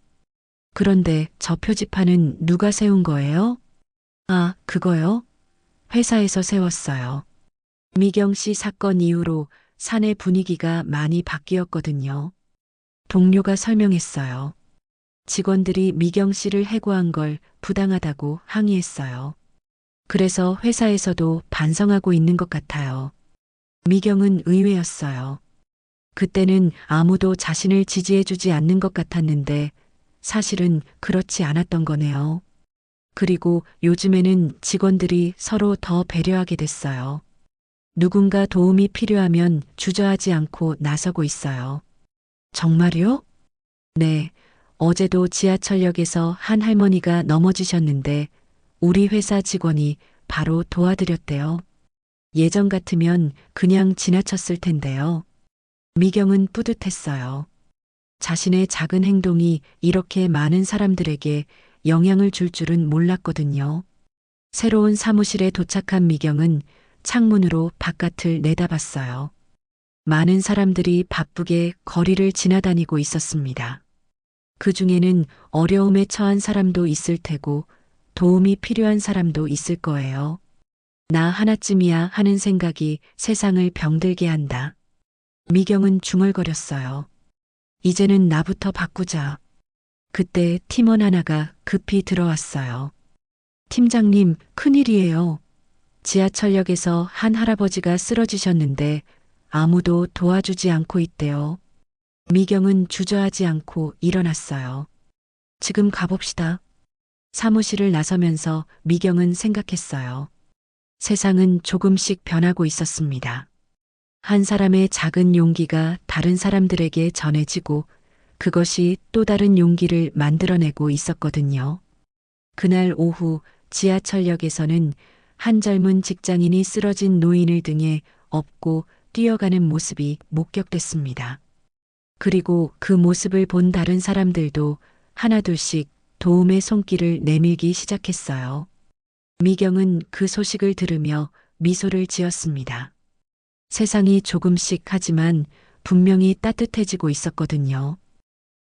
그런데 저 표지판은 누가 세운 거예요? 아, 그거요? 회사에서 세웠어요. 미경 씨 사건 이후로 사내 분위기가 많이 바뀌었거든요. 동료가 설명했어요. 직원들이 미경 씨를 해고한 걸 부당하다고 항의했어요. 그래서 회사에서도 반성하고 있는 것 같아요. 미경은 의외였어요. 그때는 아무도 자신을 지지해주지 않는 것 같았는데 사실은 그렇지 않았던 거네요. 그리고 요즘에는 직원들이 서로 더 배려하게 됐어요. 누군가 도움이 필요하면 주저하지 않고 나서고 있어요. 정말요? 네. 어제도 지하철역에서 한 할머니가 넘어지셨는데 우리 회사 직원이 바로 도와드렸대요. 예전 같으면 그냥 지나쳤을 텐데요. 미경은 뿌듯했어요. 자신의 작은 행동이 이렇게 많은 사람들에게 영향을 줄 줄은 몰랐거든요. 새로운 사무실에 도착한 미경은 창문으로 바깥을 내다봤어요. 많은 사람들이 바쁘게 거리를 지나다니고 있었습니다. 그 중에는 어려움에 처한 사람도 있을 테고 도움이 필요한 사람도 있을 거예요. 나 하나쯤이야 하는 생각이 세상을 병들게 한다. 미경은 중얼거렸어요. 이제는 나부터 바꾸자. 그때 팀원 하나가 급히 들어왔어요. 팀장님, 큰일이에요. 지하철역에서 한 할아버지가 쓰러지셨는데 아무도 도와주지 않고 있대요. 미경은 주저하지 않고 일어났어요. 지금 가봅시다. 사무실을 나서면서 미경은 생각했어요. 세상은 조금씩 변하고 있었습니다. 한 사람의 작은 용기가 다른 사람들에게 전해지고 그것이 또 다른 용기를 만들어내고 있었거든요. 그날 오후 지하철역에서는 한 젊은 직장인이 쓰러진 노인을 등에 업고 뛰어가는 모습이 목격됐습니다. 그리고 그 모습을 본 다른 사람들도 하나둘씩 도움의 손길을 내밀기 시작했어요. 미경은 그 소식을 들으며 미소를 지었습니다. 세상이 조금씩 하지만 분명히 따뜻해지고 있었거든요.